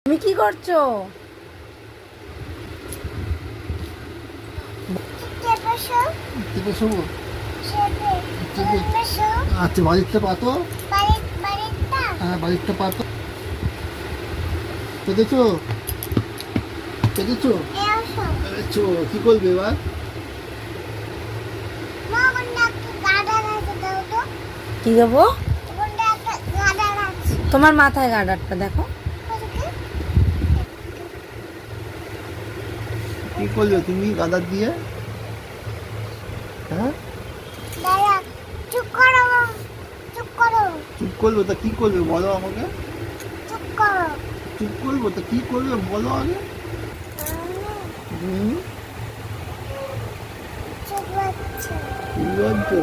তুমি কি করছো? আচ্ছা, বাড়িতে পাতো। হ্যাঁ, বাড়িতে পাতো। পেতেছো? পেতেছো? কি করবে এবার? কি দেবো? তোমার মাথায় গার্ডারটা দেখো। কি করবে তুমি গাদার দিয়ে? হ্যাঁ, চুপ করো, চুপ করো, চুপ করবো তা কি করবে বলো আমাকে? চুপ করো। চুপ করবো তা কি করবে বলো আগে। হুম, চুপ হচ্ছে। কি বলছো?